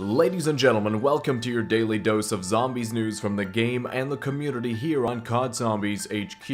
Ladies and gentlemen, welcome to your daily dose of zombies news from the game and the community here on COD Zombies HQ.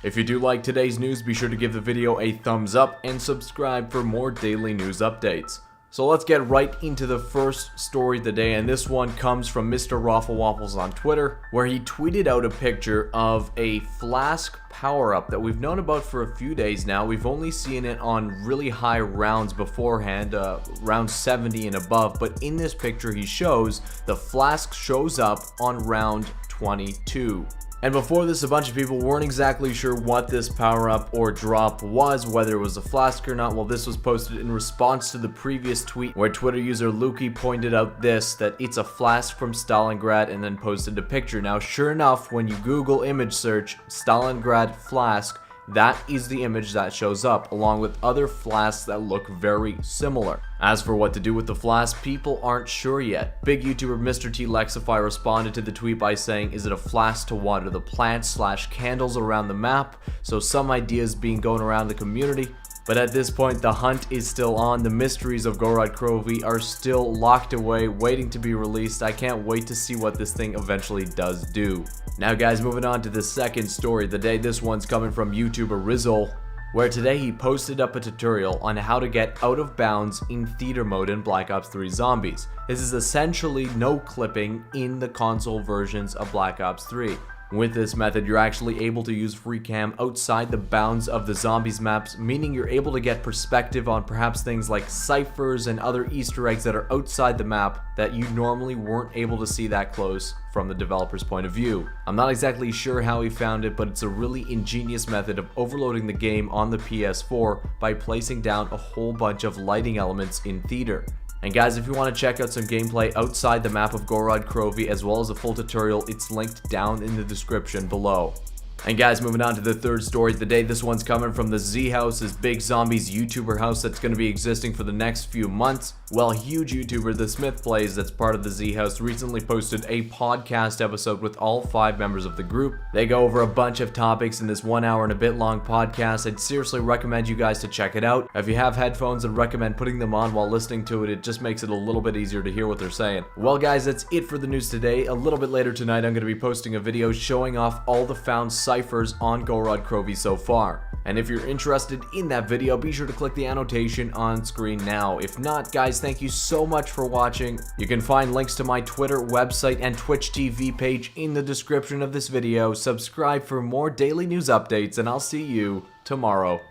If you do like today's news, be sure to give the video a thumbs up and subscribe for more daily news updates. So let's get right into the first story of the day, and this one comes from MrRoflWaffles on Twitter, where he tweeted out a picture of a Flask power-up that we've known about for a few days now. We've only seen it on really high rounds beforehand, round 70 and above, but in this picture he shows the Flask shows up on round 22. And before this, a bunch of people weren't exactly sure what this power-up or drop was, whether it was a Flask or not. Well, this was posted in response to the previous tweet where Twitter user Lukey pointed out that it's a Flask from Stalingrad, and then posted a picture. Now, sure enough, when you Google image search Stalingrad Flask, that is the image that shows up, along with other flasks that look very similar. As for what to do with the flask, people aren't sure yet. Big YouTuber Mr. T Lexify responded to the tweet by saying, "Is it a flask to water the plants / candles around the map?" So some ideas being going around the community. But at this point, the hunt is still on. The mysteries of Gorod Krovi are still locked away, waiting to be released. I can't wait to see what this thing eventually does do. Now guys, moving on to the second story of the day. This one's coming from YouTuber Rizzle, where today he posted up a tutorial on how to get out of bounds in theater mode in Black Ops 3 Zombies. This is essentially no clipping in the console versions of Black Ops 3. With this method, you're actually able to use free cam outside the bounds of the zombies maps, meaning you're able to get perspective on perhaps things like ciphers and other Easter eggs that are outside the map that you normally weren't able to see that close from the developer's point of view. I'm not exactly sure how he found it, but it's a really ingenious method of overloading the game on the PS4 by placing down a whole bunch of lighting elements in theater. And guys, if you want to check out some gameplay outside the map of Gorod Krovi as well as a full tutorial, it's linked down in the description below. And guys, moving on to the third story of the day. This one's coming from the Z House, this big zombies YouTuber house that's going to be existing for the next few months. Well, huge YouTuber The Smith Plays, that's part of the Z House, recently posted a podcast episode with all 5 members of the group. They go over a bunch of topics in this 1 hour and a bit long podcast. I'd seriously recommend you guys to check it out. If you have headphones, I'd recommend putting them on while listening to it. It just makes it a little bit easier to hear what they're saying. Well guys, that's it for the news today. A little bit later tonight, I'm going to be posting a video showing off all the found ciphers on Gorod Krovi so far. And if you're interested in that video, be sure to click the annotation on screen now. If not, guys, thank you so much for watching. You can find links to my Twitter, website, and Twitch TV page in the description of this video. Subscribe for more daily news updates, and I'll see you tomorrow.